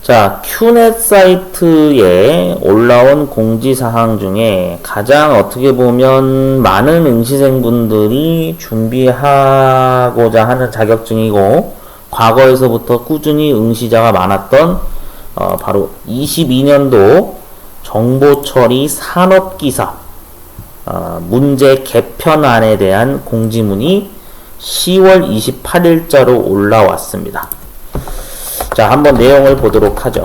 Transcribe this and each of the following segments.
자, 큐넷 사이트에 올라온 공지사항 중에 가장 어떻게 보면 많은 응시생분들이 준비하고자 하는 자격증이고 과거에서부터 꾸준히 응시자가 많았던 바로 22년도 정보처리 산업기사 문제 개편안에 대한 공지문이 10월 28일자로 올라왔습니다. 자, 한번 내용을 보도록 하죠.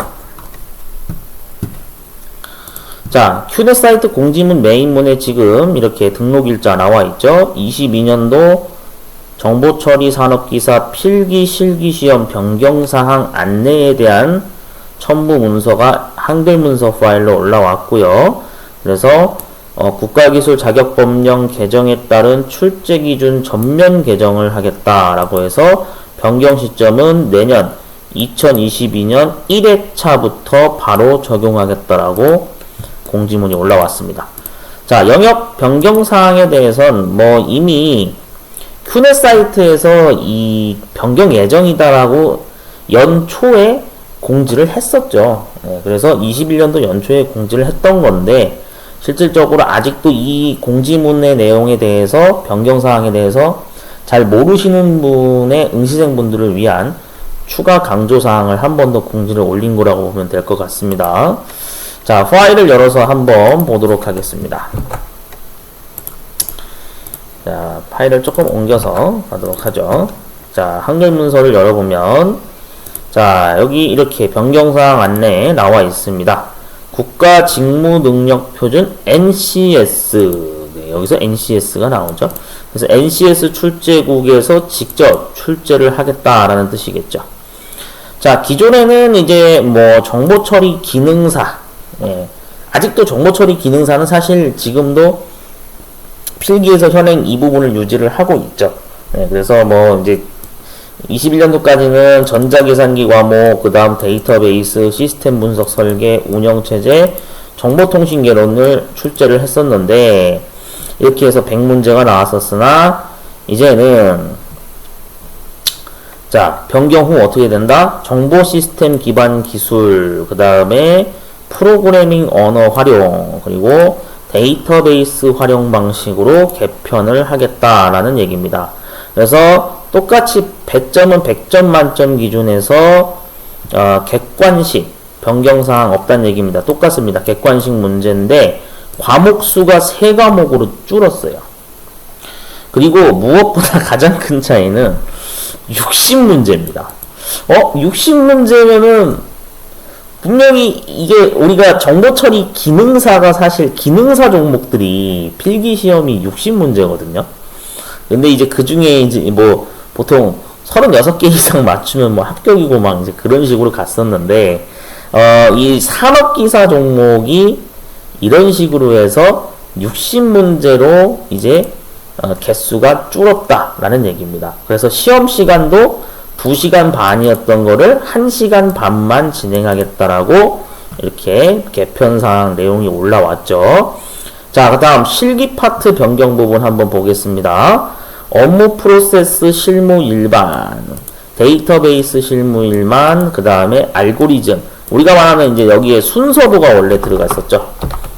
자, 큐넷 사이트 공지문 메인문에 지금 이렇게 등록일자 나와 있죠. 22년도 정보처리 산업기사 필기 실기시험 변경사항 안내에 대한 첨부 문서가 한글 문서 파일로 올라왔고요. 그래서 국가기술 자격법령 개정에 따른 출제기준 전면 개정을 하겠다라고 해서 변경 시점은 내년 2022년 1회차부터 바로 적용하겠다라고 공지문이 올라왔습니다. 자, 영역 변경 사항에 대해선 뭐 이미 큐넷 사이트에서 이 변경 예정이다라고 연초에 공지를 했었죠. 그래서 21년도 연초에 공지를 했던 건데 실질적으로 아직도 이 공지문의 내용에 대해서 변경 사항에 대해서 잘 모르시는 분의 응시생분들을 위한 추가 강조사항을 한 번 더 공지를 올린 거라고 보면 될 것 같습니다. 자, 파일을 열어서 한번 보도록 하겠습니다. 자, 파일을 조금 옮겨서 가도록 하죠. 자, 한글 문서를 열어보면 자, 여기 이렇게 변경사항 안내에 나와 있습니다. 국가직무능력표준 NCS 여기서 NCS가 나오죠. 그래서 NCS 출제국에서 직접 출제를 하겠다라는 뜻이겠죠. 자, 기존에는 이제 뭐 정보처리 기능사, 아직도 정보처리 기능사는 사실 지금도 필기에서 현행 이 부분을 유지를 하고 있죠. 그래서 뭐 이제 21년도까지는 전자계산기 과목, 그 다음 데이터베이스, 시스템 분석 설계, 운영체제, 정보통신개론을 출제를 했었는데 이렇게 해서 100문제가 나왔었으나 이제는 자, 변경 후 어떻게 된다? 정보 시스템 기반 기술, 그 다음에 프로그래밍 언어 활용, 그리고 데이터베이스 활용 방식으로 개편을 하겠다라는 얘기입니다. 그래서 똑같이 100점은 100점 만점 기준에서 객관식 변경사항 없다는 얘기입니다. 똑같습니다. 객관식 문제인데 과목 수가 3과목으로 줄었어요. 그리고 무엇보다 가장 큰 차이는 60문제입니다. 60문제면은 분명히 이게 우리가 정보처리 기능사가 사실 기능사 종목들이 필기시험이 60문제거든요. 근데 이제 그 중에 이제 뭐 보통 36개 이상 맞추면 뭐 합격이고 막 이제 그런 식으로 갔었는데, 이 산업기사 종목이 이런 식으로 해서 60문제로 이제 개수가 줄었다라는 얘기입니다. 그래서 시험 시간도 2시간 반이었던 거를 1시간 반만 진행하겠다라고 이렇게 개편사항 내용이 올라왔죠. 자, 그 다음 실기 파트 변경 부분 한번 보겠습니다. 업무 프로세스 실무 일반, 데이터베이스 실무 일반, 그 다음에 알고리즘. 우리가 말하는 이제 여기에 순서도가 원래 들어갔었죠.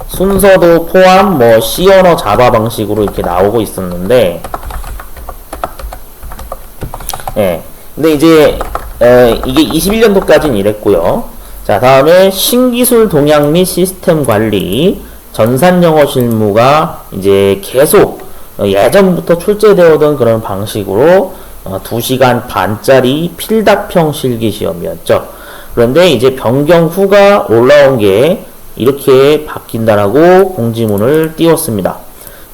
순서도 포함 뭐 C 언어 자바 방식으로 이렇게 나오고 있었는데, 근데 이제 이게 21년도까지는 이랬고요. 자, 다음에 신기술 동향 및 시스템 관리, 전산영어 실무가 이제 계속 예전부터 출제되어던 그런 방식으로 2시간 반짜리 필답형 실기시험이었죠. 그런데 이제 변경 후가 올라온 게 이렇게 바뀐다라고 공지문을 띄웠습니다.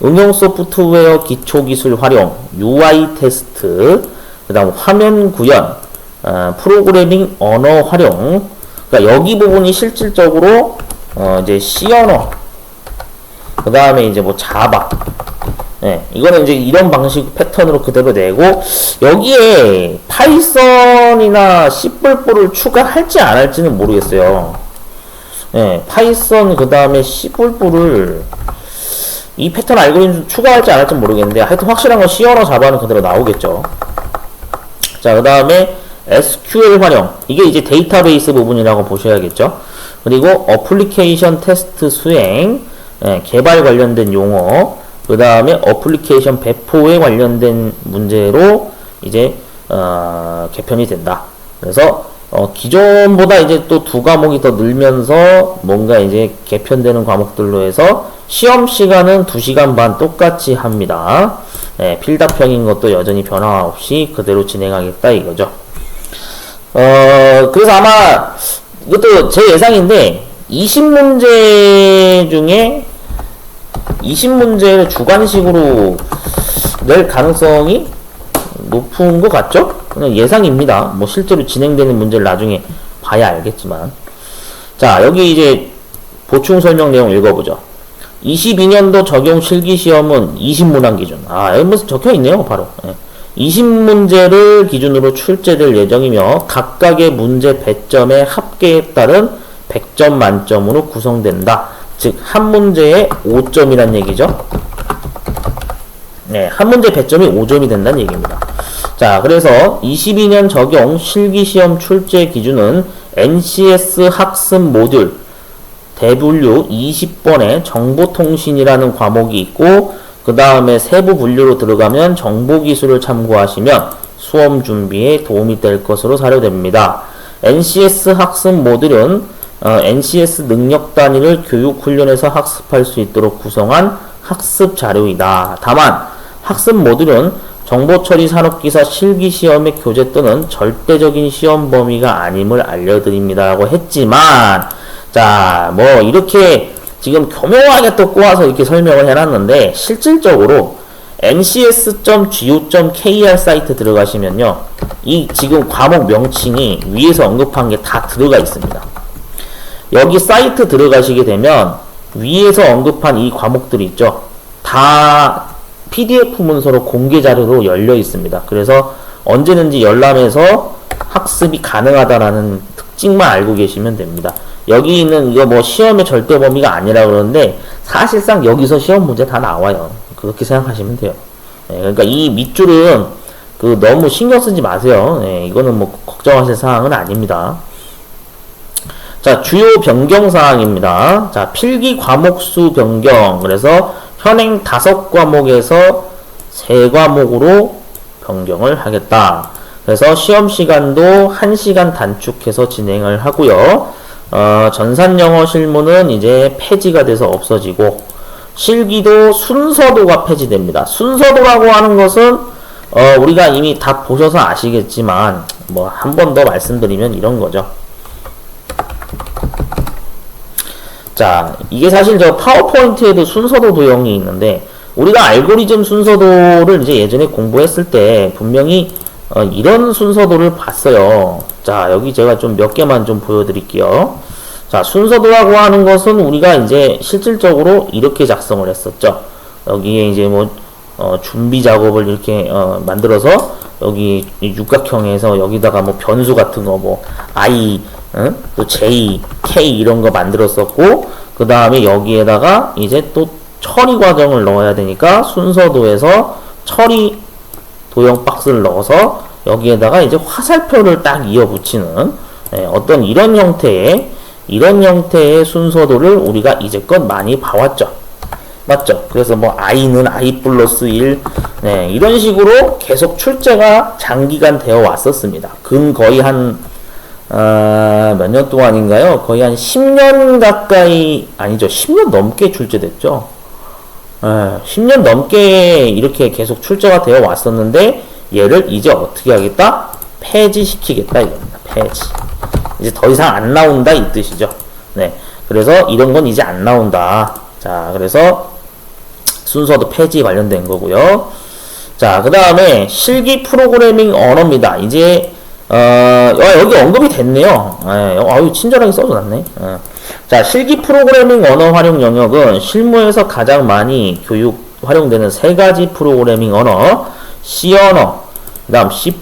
응용 소프트웨어 기초기술 활용, UI 테스트, 그 다음 화면 구현, 프로그래밍 언어 활용. 그러니까 여기 부분이 실질적으로 이제 C 언어, 그 다음에 이제 뭐 자바, 이거는 이제 이런 방식 패턴으로 그대로 내고, 여기에 파이썬이나 C++를 추가할지 안 할지는 모르겠어요. 파이썬 그 다음에 C++를 이 패턴 알고리즘 추가할지 안 할지 모르겠는데, 하여튼 확실한 건 C 언어 자바는 그대로 나오겠죠. 자, 그 다음에 SQL 활용, 이게 이제 데이터베이스 부분이라고 보셔야겠죠. 그리고 어플리케이션 테스트 수행, 개발 관련된 용어, 그 다음에 어플리케이션 배포에 관련된 문제로 이제 개편이 된다. 그래서 기존보다 이제 또 두 과목이 더 늘면서 뭔가 이제 개편되는 과목들로 해서 시험 시간은 2시간 반 똑같이 합니다. 필답형인 것도 여전히 변화 없이 그대로 진행하겠다 이거죠. 그래서 아마 이것도 제 예상인데 20문제 중에 20문제를 주관식으로 낼 가능성이 높은 것 같죠? 그냥 예상입니다. 뭐 실제로 진행되는 문제를 나중에 봐야 알겠지만. 자, 여기 이제 보충 설명 내용 읽어보죠. 22년도 적용 실기시험은 20문항 기준. 여기 무슨 적혀 있네요, 바로. 20문제를 기준으로 출제될 예정이며 각각의 문제 배점의 합계에 따른 100점 만점으로 구성된다. 즉, 한 문제에 5점이란 얘기죠. 한 문제 배점이 5점이 된다는 얘기입니다. 자, 그래서 22년 적용 실기시험 출제 기준은 NCS 학습 모듈 대분류 20번에 정보통신이라는 과목이 있고 그 다음에 세부 분류로 들어가면 정보기술을 참고하시면 수험 준비에 도움이 될 것으로 사료됩니다. NCS 학습 모듈은 NCS 능력 단위를 교육훈련에서 학습할 수 있도록 구성한 학습 자료이다. 다만 학습 모듈은 정보처리 산업기사 실기시험의 교재 또는 절대적인 시험 범위가 아님을 알려드립니다라고 했지만, 자, 뭐 이렇게 지금 교묘하게 또 꼬아서 이렇게 설명을 해놨는데 실질적으로 ncs.go.kr 사이트 들어가시면요, 이 지금 과목 명칭이 위에서 언급한 게 다 들어가 있습니다. 여기 사이트 들어가시게 되면 위에서 언급한 이 과목들이 있죠, 다 PDF 문서로 공개 자료로 열려 있습니다. 그래서 언제든지 열람해서 학습이 가능하다라는 특징만 알고 계시면 됩니다. 여기 있는 이거 뭐 시험의 절대 범위가 아니라 그러는데 사실상 여기서 시험 문제 다 나와요. 그렇게 생각하시면 돼요. 그러니까 이 밑줄은 너무 신경 쓰지 마세요. 이거는 뭐 걱정하실 사항은 아닙니다. 자, 주요 변경 사항입니다. 자, 필기 과목 수 변경. 그래서 현행 5과목에서 3과목으로 변경을 하겠다. 그래서 시험 시간도 1시간 단축해서 진행을 하고요. 전산영어 실무는 이제 폐지가 돼서 없어지고, 실기도 순서도가 폐지됩니다. 순서도라고 하는 것은 우리가 이미 다 보셔서 아시겠지만 뭐 한 번 더 말씀드리면 이런 거죠. 자, 이게 사실 저 파워포인트에도 순서도 도형이 있는데 우리가 알고리즘 순서도를 이제 예전에 공부했을 때 분명히 이런 순서도를 봤어요. 자, 여기 제가 좀 몇 개만 좀 보여드릴게요. 자, 순서도라고 하는 것은 우리가 이제 실질적으로 이렇게 작성을 했었죠. 여기에 이제 뭐 준비 작업을 이렇게 만들어서 여기 육각형에서 여기다가 뭐 변수 같은 거 뭐 I, 또 J, K 이런 거 만들었었고, 그 다음에 여기에다가 이제 또 처리 과정을 넣어야 되니까 순서도에서 처리 도형 박스를 넣어서 여기에다가 이제 화살표를 딱 이어 붙이는 어떤 이런 형태의 순서도를 우리가 이제껏 많이 봐왔죠. 맞죠? 그래서 뭐 i는 i 플러스 1 이런 식으로 계속 출제가 장기간 되어 왔었습니다. 거의 한 몇 년 동안인가요? 거의 한 10년 가까이, 아니죠, 10년 넘게 출제됐죠. 10년 넘게 이렇게 계속 출제가 되어 왔었는데 얘를 이제 어떻게 하겠다? 폐지시키겠다 이겁니다. 폐지. 이제 더 이상 안 나온다 이 뜻이죠. 그래서 이런 건 이제 안 나온다. 자, 그래서 순서도 폐지 관련된 거고요. 자, 그 다음에 실기 프로그래밍 언어입니다. 이제 여기 언급이 됐네요. 아유, 친절하게 써줘놨네. 자, 실기 프로그래밍 언어 활용 영역은 실무에서 가장 많이 활용되는 3가지 프로그래밍 언어, C 언어, 그 다음 C++,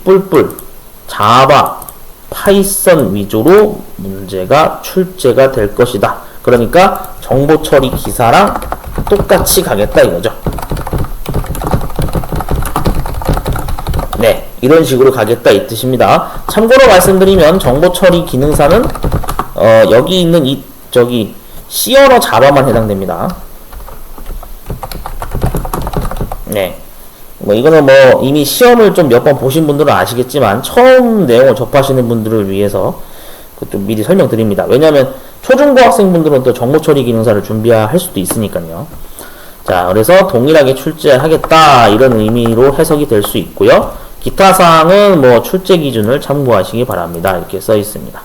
자바, 파이썬 위주로 문제가 출제가 될 것이다. 그러니까 정보 처리 기사랑 똑같이 가겠다 이거죠. 이런 식으로 가겠다 이 뜻입니다. 참고로 말씀드리면 정보처리 기능사는 여기 있는 C 언어 자바만 해당됩니다. 네. 뭐 이거는 뭐 이미 시험을 좀 몇 번 보신 분들은 아시겠지만 처음 내용을 접하시는 분들을 위해서 좀 미리 설명드립니다. 왜냐하면 초중고학생분들은 또 정보처리 기능사를 준비할 수도 있으니까요. 자, 그래서 동일하게 출제하겠다 이런 의미로 해석이 될 수 있고요. 기타 사항은 뭐 출제 기준을 참고하시기 바랍니다. 이렇게 써 있습니다.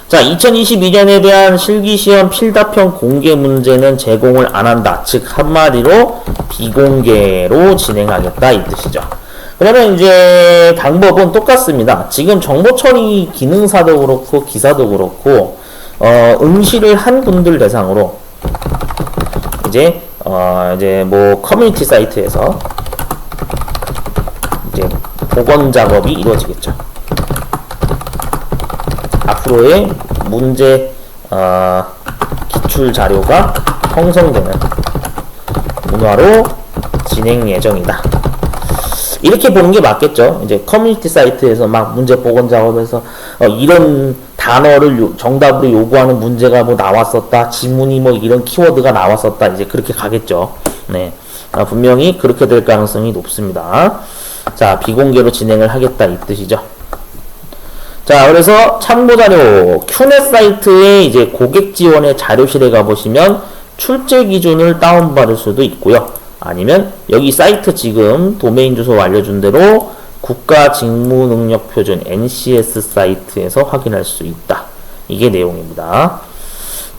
자, 2022년에 대한 실기시험 필답형 공개 문제는 제공을 안 한다. 즉 한마디로 비공개로 진행하겠다 이 뜻이죠. 그러면 이제 방법은 똑같습니다. 지금 정보처리 기능사도 그렇고 기사도 그렇고 응시를 한 분들 대상으로 이제 뭐 커뮤니티 사이트에서 이제 복원 작업이 이루어지겠죠. 앞으로의 문제 기출 자료가 형성되는 문화로 진행 예정이다. 이렇게 보는 게 맞겠죠. 이제 커뮤니티 사이트에서 막 문제 복원 작업해서 이런 단어를 정답으로 요구하는 문제가 뭐 나왔었다. 지문이 뭐 이런 키워드가 나왔었다. 이제 그렇게 가겠죠. 네. 분명히 그렇게 될 가능성이 높습니다. 자, 비공개로 진행을 하겠다 이 뜻이죠. 자, 그래서 참고자료 큐넷 사이트에 이제 고객 지원의 자료실에 가보시면 출제 기준을 다운받을 수도 있고요. 아니면 여기 사이트 지금 도메인 주소 알려준 대로 국가직무능력표준 NCS 사이트에서 확인할 수 있다. 이게 내용입니다.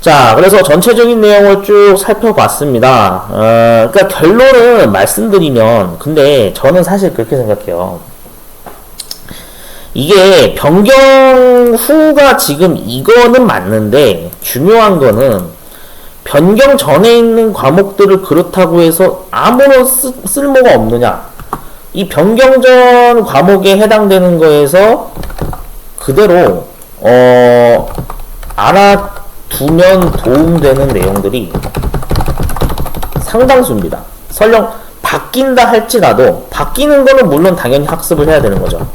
자, 그래서 전체적인 내용을 쭉 살펴봤습니다. 그러니까 결론은 말씀드리면, 근데 저는 사실 그렇게 생각해요. 이게 변경 후가 지금 이거는 맞는데 중요한 거는 변경 전에 있는 과목들을 그렇다고 해서 아무런 쓸모가 없느냐. 이 변경 전 과목에 해당되는 거에서 그대로 알아두면 도움되는 내용들이 상당수입니다. 설령 바뀐다 할지라도 바뀌는 거는 물론 당연히 학습을 해야 되는 거죠.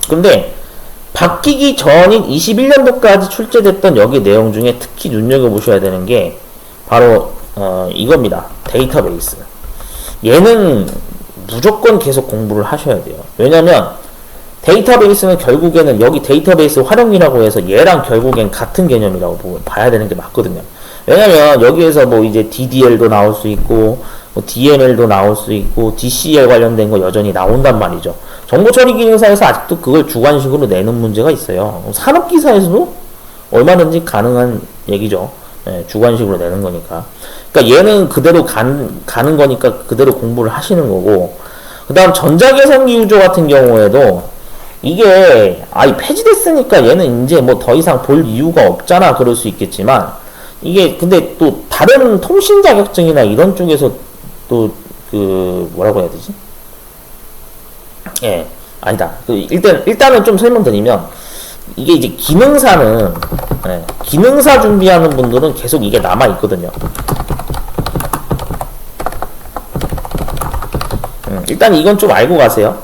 근데 바뀌기 전인 21년도까지 출제됐던 여기 내용 중에 특히 눈여겨보셔야 되는 게 바로 이겁니다. 데이터베이스. 얘는 무조건 계속 공부를 하셔야 돼요. 왜냐면 데이터베이스는 결국에는 여기 데이터베이스 활용이라고 해서 얘랑 결국엔 같은 개념이라고 봐야 되는 게 맞거든요. 왜냐면 여기에서 뭐 이제 DDL도 나올 수 있고 뭐 DML도 나올 수 있고 DCL 관련된 거 여전히 나온단 말이죠. 정보처리 기능사에서 아직도 그걸 주관식으로 내는 문제가 있어요. 산업기사에서도 얼마든지 가능한 얘기죠. 예, 주관식으로 내는 거니까. 그러니까 얘는 그대로 가는 거니까 그대로 공부를 하시는 거고, 그 다음 전자계산기 구조 같은 경우에도 이게 폐지됐으니까 얘는 이제 뭐 더 이상 볼 이유가 없잖아 그럴 수 있겠지만, 이게 근데 또 다른 통신 자격증이나 이런 쪽에서 또 뭐라고 해야 되지? 예, 아니다. 일단은 좀 설명드리면, 이게 이제 기능사는, 기능사 준비하는 분들은 계속 이게 남아있거든요. 일단 이건 좀 알고 가세요.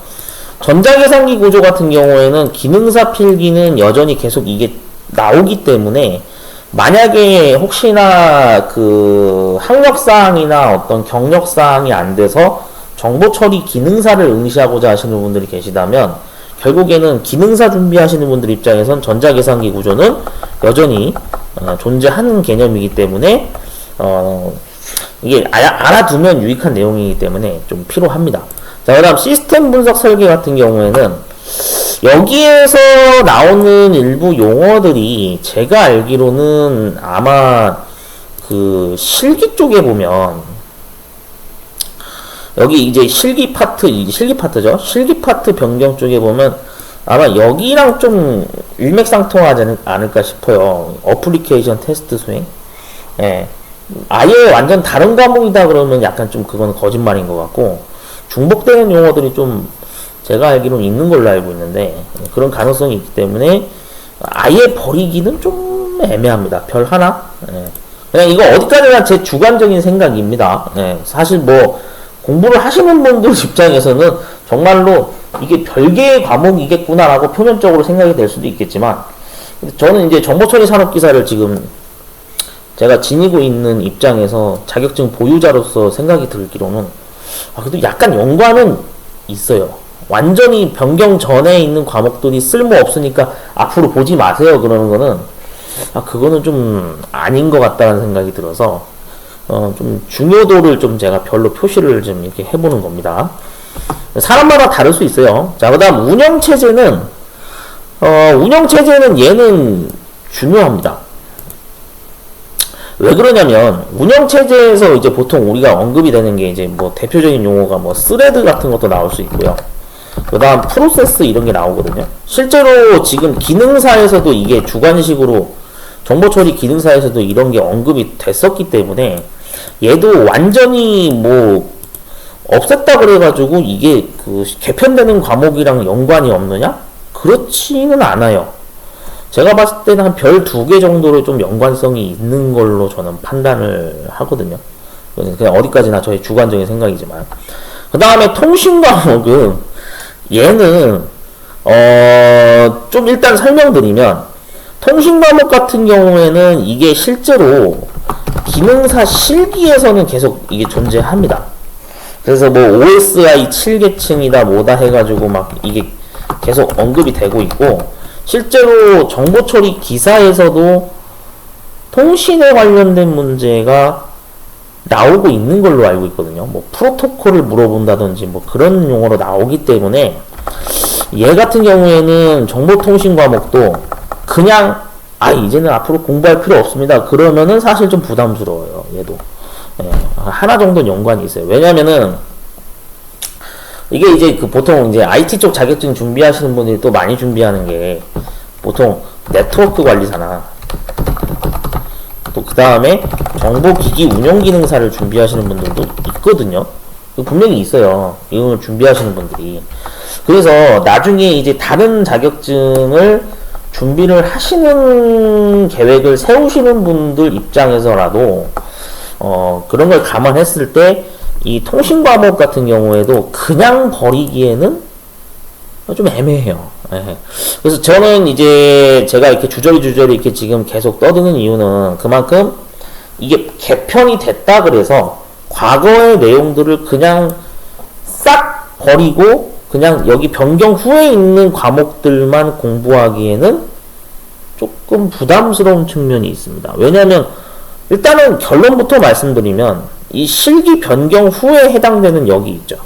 전자계산기 구조 같은 경우에는 기능사 필기는 여전히 계속 이게 나오기 때문에, 만약에 혹시나 학력사항이나 어떤 경력사항이 안 돼서 정보처리 기능사를 응시하고자 하시는 분들이 계시다면 결국에는 기능사 준비하시는 분들 입장에선 전자계산기 구조는 여전히 존재하는 개념이기 때문에 이게 알아두면 유익한 내용이기 때문에 좀 필요합니다. 자, 그 다음 시스템 분석 설계 같은 경우에는 여기에서 나오는 일부 용어들이 제가 알기로는 아마 실기 쪽에 보면 여기 이제 실기 파트죠. 실기 파트 변경 쪽에 보면 아마 여기랑 좀 일맥상통하지 않을까 싶어요. 어플리케이션 테스트 수행. 예. 아예 완전 다른 과목이다 그러면 약간 좀 그건 거짓말인 것 같고, 중복되는 용어들이 좀 제가 알기로는 있는 걸로 알고 있는데, 그런 가능성이 있기 때문에 아예 버리기는 좀 애매합니다. 별 하나? 예. 그냥 이거 어디까지나 제 주관적인 생각입니다. 예, 사실 뭐 공부를 하시는 분들 입장에서는 정말로 이게 별개의 과목이겠구나라고 표면적으로 생각이 될 수도 있겠지만, 저는 이제 정보처리 산업기사를 지금 제가 지니고 있는 입장에서 자격증 보유자로서 생각이 들기로는 그래도 약간 연관은 있어요. 완전히 변경 전에 있는 과목들이 쓸모 없으니까 앞으로 보지 마세요 그러는 거는 그거는 좀 아닌 것 같다는 생각이 들어서 좀 중요도를 좀 제가 별로 표시를 좀 이렇게 해보는 겁니다. 사람마다 다를 수 있어요. 자, 그 다음 운영체제는 얘는 중요합니다. 왜 그러냐면 운영체제에서 이제 보통 우리가 언급이 되는 게 이제 뭐 대표적인 용어가 뭐 스레드 같은 것도 나올 수 있고요. 그 다음 프로세스 이런 게 나오거든요. 실제로 지금 기능사에서도 이게 주관식으로 정보처리 기능사에서도 이런 게 언급이 됐었기 때문에 얘도 완전히 뭐 없앴다 그래가지고 이게 그 개편되는 과목이랑 연관이 없느냐? 그렇지는 않아요. 제가 봤을 때는 한 별 2개 정도로 좀 연관성이 있는 걸로 저는 판단을 하거든요. 그냥 어디까지나 저의 주관적인 생각이지만. 그 다음에 통신 과목은 얘는 좀 일단 설명드리면 통신 과목 같은 경우에는 이게 실제로 기능사 실기에서는 계속 이게 존재합니다. 그래서 뭐 OSI 7계층이다 뭐다 해가지고 막 이게 계속 언급이 되고 있고, 실제로 정보처리 기사에서도 통신에 관련된 문제가 나오고 있는 걸로 알고 있거든요. 뭐 프로토콜을 물어본다든지 뭐 그런 용어로 나오기 때문에 얘 같은 경우에는 정보통신 과목도 그냥 이제는 앞으로 공부할 필요 없습니다 그러면은 사실 좀 부담스러워요. 얘도 하나 정도는 연관이 있어요. 왜냐면은 이게 이제 그 보통 이제 IT 쪽 자격증 준비하시는 분들이 또 많이 준비하는 게 보통 네트워크 관리사나 또 그 다음에 정보기기 운영기능사를 준비하시는 분들도 있거든요. 분명히 있어요. 이걸 준비하시는 분들이. 그래서 나중에 이제 다른 자격증을 준비를 하시는 계획을 세우시는 분들 입장에서라도 그런 걸 감안했을 때 이 통신 과목 같은 경우에도 그냥 버리기에는 좀 애매해요. 그래서 저는 이제 제가 이렇게 주저리 이렇게 지금 계속 떠드는 이유는 그만큼 이게 개편이 됐다 그래서 과거의 내용들을 그냥 싹 버리고 그냥 여기 변경 후에 있는 과목들만 공부하기에는 조금 부담스러운 측면이 있습니다. 왜냐하면 일단은 결론부터 말씀드리면 이 실기 변경 후에 해당되는 여기 있죠.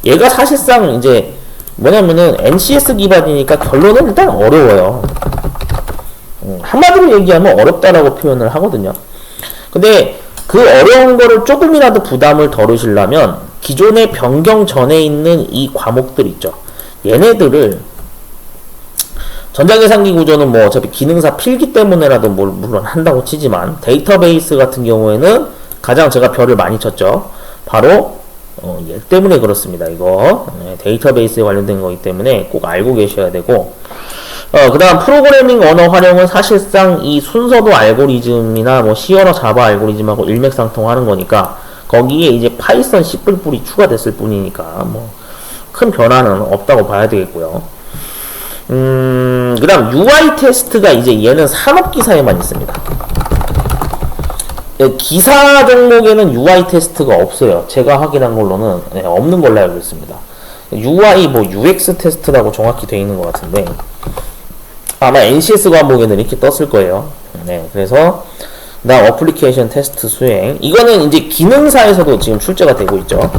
얘가 사실상 이제 뭐냐면은 NCS 기반이니까 결론은 일단 어려워요. 한마디로 얘기하면 어렵다라고 표현을 하거든요. 근데 그 어려운 거를 조금이라도 부담을 덜으시려면 기존의 변경 전에 있는 이 과목들 있죠. 얘네들을 전자계산기 구조는 뭐 어차피 기능사 필기 때문에라도 물론 한다고 치지만 데이터베이스 같은 경우에는 가장 제가 별을 많이 쳤죠. 바로 얘 때문에 그렇습니다. 이거 데이터베이스에 관련된 거기 때문에 꼭 알고 계셔야 되고, 그 다음 프로그래밍 언어 활용은 사실상 이 순서도 알고리즘이나 뭐 C언어 자바 알고리즘하고 일맥상통하는 거니까 거기에 이제 파이썬 C++ 추가됐을 뿐이니까 뭐 큰 변화는 없다고 봐야 되겠고요. 그 다음 UI 테스트가 이제 얘는 산업기사에만 있습니다. 기사 종목에는 UI 테스트가 없어요. 제가 확인한 걸로는 없는 걸로 알고 있습니다. UI 뭐 UX 테스트라고 정확히 되어 있는 것 같은데 아마 NCS 과목에는 이렇게 떴을 거예요. 그래서 그다음 어플리케이션 테스트 수행, 이거는 이제 기능사에서도 지금 출제가 되고 있죠.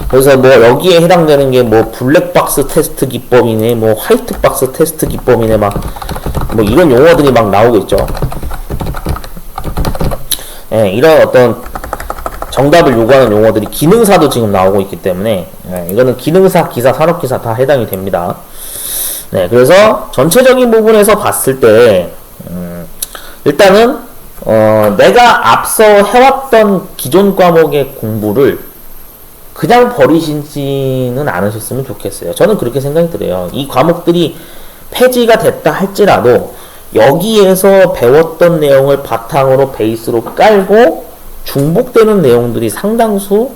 그래서 뭐 여기에 해당되는 게 뭐 블랙박스 테스트 기법이네, 뭐 화이트박스 테스트 기법이네, 막 뭐 이런 용어들이 막 나오고 있죠. 이런 어떤 정답을 요구하는 용어들이 기능사도 지금 나오고 있기 때문에 이거는 기능사, 기사, 산업기사 다 해당이 됩니다. 그래서 전체적인 부분에서 봤을 때 일단은 내가 앞서 해왔던 기존 과목의 공부를 그냥 버리시지는 않으셨으면 좋겠어요. 저는 그렇게 생각이 들어요. 이 과목들이 폐지가 됐다 할지라도 여기에서 배웠던 내용을 바탕으로 베이스로 깔고 중복되는 내용들이 상당수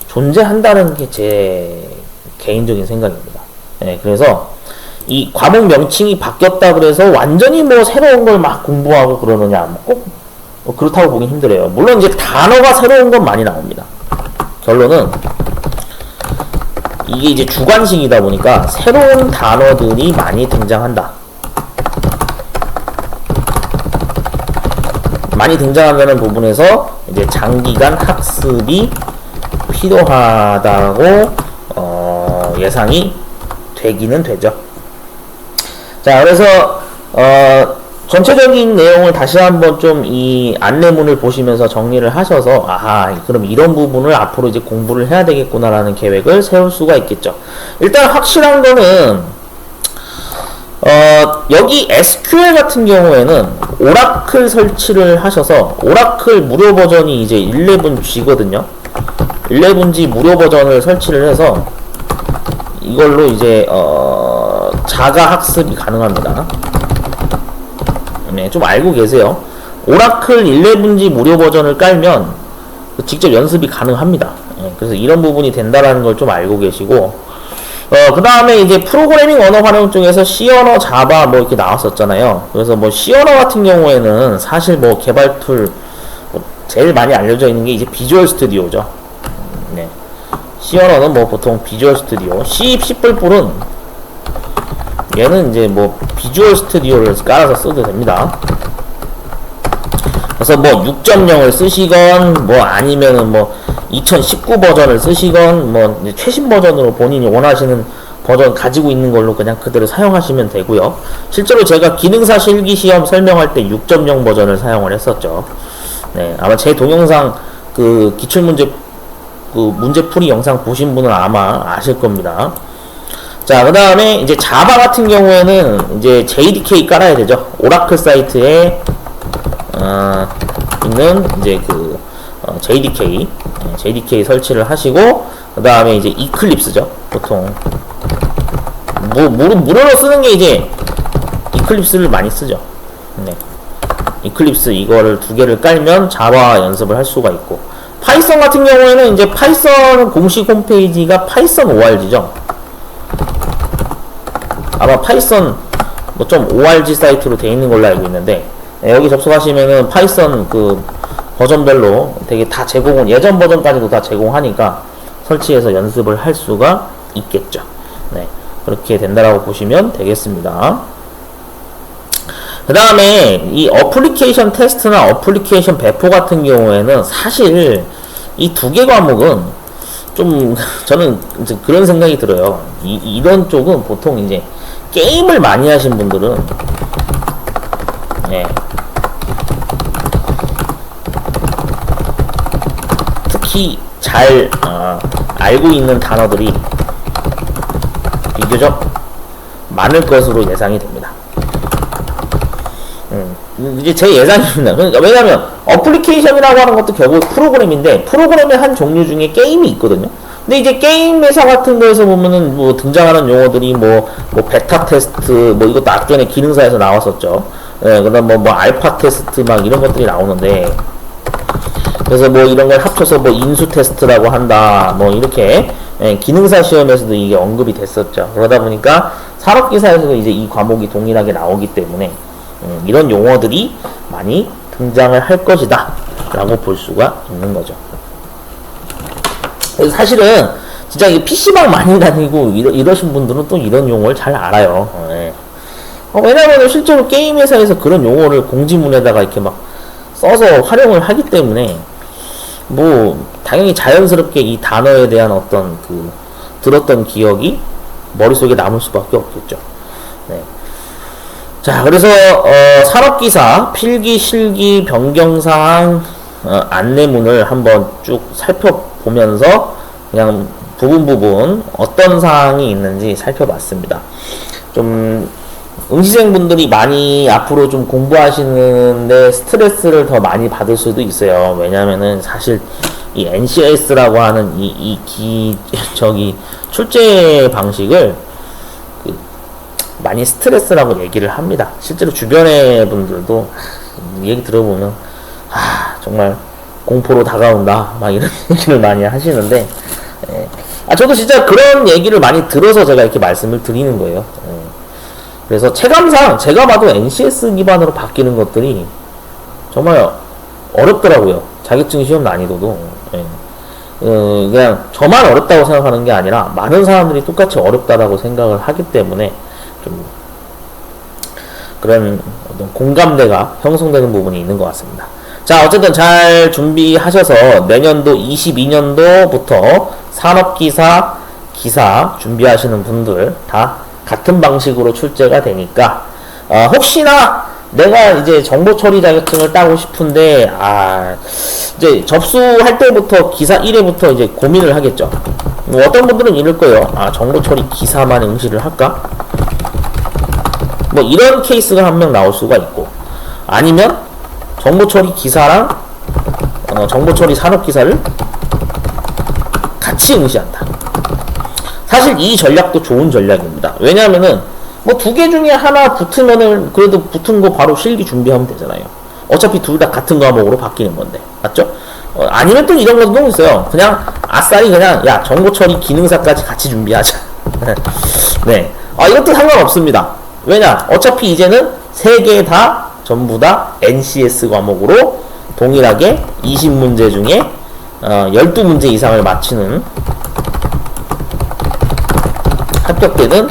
존재한다는 게 제 개인적인 생각입니다. 네, 그래서 이 과목 명칭이 바뀌었다 그래서 완전히 뭐 새로운 걸 막 공부하고 그러느냐, 꼭 그렇다고 보긴 힘들어요. 물론 이제 단어가 새로운 건 많이 나옵니다. 결론은 이게 이제 주관식이다 보니까 새로운 단어들이 많이 등장한다. 많이 등장한다는 부분에서 이제 장기간 학습이 필요하다고 예상이 되기는 되죠. 자, 그래서 전체적인 내용을 다시 한번 좀 이 안내문을 보시면서 정리를 하셔서 아하, 그럼 이런 부분을 앞으로 이제 공부를 해야 되겠구나라는 계획을 세울 수가 있겠죠. 일단 확실한 거는 여기 SQL 같은 경우에는 오라클 설치를 하셔서 오라클 무료 버전이 이제 11G거든요. 11G 무료 버전을 설치를 해서 이걸로 이제 자가 학습이 가능합니다. 네, 좀 알고 계세요. 오라클 11G 무료 버전을 깔면 직접 연습이 가능합니다. 네, 그래서 이런 부분이 된다라는 걸 좀 알고 계시고, 그 다음에 이제 프로그래밍 언어 활용 중에서 C 언어, 자바 뭐 이렇게 나왔었잖아요. 그래서 뭐 C 언어 같은 경우에는 사실 뭐 개발 툴 제일 많이 알려져 있는 게 이제 비주얼 스튜디오죠. 네. C 언어는 뭐 보통 비주얼 스튜디오, C++은 얘는 이제 뭐 비주얼 스튜디오를 깔아서 써도 됩니다. 그래서 뭐 6.0을 쓰시건 뭐 아니면은 뭐 2019 버전을 쓰시건 뭐 이제 최신 버전으로 본인이 원하시는 버전 가지고 있는 걸로 그냥 그대로 사용하시면 되고요. 실제로 제가 기능사 실기시험 설명할 때 6.0 버전을 사용을 했었죠. 네, 아마 제 동영상 그 기출문제 그 문제풀이 영상 보신 분은 아마 아실 겁니다. 자, 그 다음에 이제 자바 같은 경우에는 이제 JDK 깔아야 되죠. 오라클 사이트에 있는 이제 그 JDK 설치를 하시고, 그 다음에 이제 이클립스죠. 보통 무료로 쓰는 게 이제 이클립스를 많이 쓰죠. 네. 이클립스 이거를 두 개를 깔면 자바 연습을 할 수가 있고, 파이썬 같은 경우에는 이제 파이썬 공식 홈페이지가 파이썬 org죠. 아마 파이썬 뭐 좀 org 사이트로 되어 있는 걸로 알고 있는데, 여기 접속하시면은 파이썬 그 버전별로 되게 다 제공은, 예전 버전까지도 다 제공하니까 설치해서 연습을 할 수가 있겠죠. 네, 그렇게 된다라고 보시면 되겠습니다. 그 다음에 이 어플리케이션 테스트나 어플리케이션 배포 같은 경우에는 사실 이 두 개 과목은 좀 저는 이제 그런 생각이 들어요. 이런 쪽은 보통 이제 게임을 많이 하신 분들은 네, 특히 잘 알고 있는 단어들이 비교적 많을 것으로 예상이 됩니다. 이제 제 예상입니다. 그러니까 왜냐면 어플리케이션이라고 하는 것도 결국 프로그램인데, 프로그램의 한 종류 중에 게임이 있거든요. 근데 이제 게임 회사 같은 거에서 보면은 뭐 등장하는 용어들이 뭐 베타 테스트, 뭐 이것도 앞전에 기능사에서 나왔었죠. 예, 그다음 뭐 알파 테스트 막 이런 것들이 나오는데, 그래서 뭐 이런 걸 합쳐서 뭐 인수 테스트라고 한다, 뭐 이렇게 기능사 시험에서도 이게 언급이 됐었죠. 그러다 보니까 산업기사에서도 이제 이 과목이 동일하게 나오기 때문에 이런 용어들이 많이 등장을 할 것이다 라고 볼 수가 있는 거죠. 그래서 사실은 진짜 이 PC방 많이 다니고 이러신 분들은 또 이런 용어를 잘 알아요. 네. 왜냐면 실제로 게임 회사에서 그런 용어를 공지문에다가 이렇게 막 써서 활용을 하기 때문에 뭐 당연히 자연스럽게 이 단어에 대한 어떤 그 들었던 기억이 머릿속에 남을 수밖에 없겠죠. 네. 자, 그래서 산업기사 필기 실기 변경사항 안내문을 한번 쭉 살펴보면서 그냥 부분 어떤 사항이 있는지 살펴봤습니다. 좀 응시생분들이 많이 앞으로 좀 공부하시는데 스트레스를 더 많이 받을 수도 있어요. 왜냐면은 사실 이 NCS라고 하는 출제 방식을 많이 스트레스라고 얘기를 합니다. 실제로 주변의 분들도 얘기 들어보면 정말 공포로 다가온다 막 이런 얘기를 많이 하시는데, 저도 진짜 그런 얘기를 많이 들어서 제가 이렇게 말씀을 드리는 거예요. 그래서 체감상 제가 봐도 NCS 기반으로 바뀌는 것들이 정말 어렵더라고요. 자격증 시험 난이도도. 그냥 저만 어렵다고 생각하는 게 아니라 많은 사람들이 똑같이 어렵다라고 생각을 하기 때문에 좀 그런 어떤 공감대가 형성되는 부분이 있는 것 같습니다. 자, 어쨌든 잘 준비하셔서 내년도 22년도부터 산업기사, 기사 준비하시는 분들 다 같은 방식으로 출제가 되니까, 혹시나 내가 이제 정보처리 자격증을 따고 싶은데, 이제 접수할 때부터 기사 1회부터 이제 고민을 하겠죠. 어떤 분들은 이럴 거예요. 정보처리 기사만 응시를 할까? 뭐 이런 케이스가 한 명 나올 수가 있고, 아니면 정보처리 기사랑 정보처리 산업기사를 같이 응시한다. 사실 이 전략도 좋은 전략입니다. 왜냐하면은 뭐 두 개 중에 하나 붙으면은 그래도 붙은 거 바로 실기 준비하면 되잖아요. 어차피 둘 다 같은 과목으로 바뀌는 건데, 맞죠? 아니면 또 이런 것도 있어요. 그냥 아싸리 그냥 야 정보처리 기능사까지 같이 준비하자. 네, 이것도 상관없습니다. 왜냐? 어차피 이제는 세 개 다 전부 다 NCS 과목으로 동일하게 20문제 중에 12문제 이상을 맞히는, 합격되는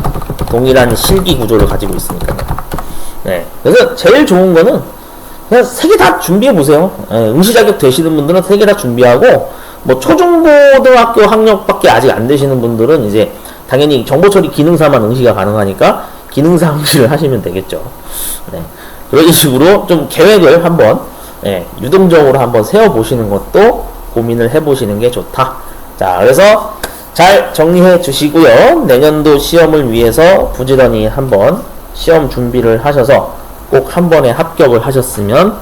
동일한 실기 구조를 가지고 있으니까요. 네. 그래서 제일 좋은 거는 그냥 세 개 다 준비해 보세요. 응시 자격 되시는 분들은 세 개 다 준비하고, 뭐 초중고등학교 학력밖에 아직 안 되시는 분들은 이제 당연히 정보처리 기능사만 응시가 가능하니까 기능사 응시를 하시면 되겠죠. 네. 그런 식으로 좀 계획을 한번 유동적으로 한번 세워보시는 것도 고민을 해보시는 게 좋다. 자, 그래서 잘 정리해 주시고요. 내년도 시험을 위해서 부지런히 한번 시험 준비를 하셔서 꼭 한 번에 합격을 하셨으면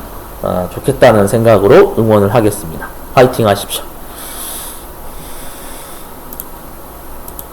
좋겠다는 생각으로 응원을 하겠습니다. 화이팅 하십시오.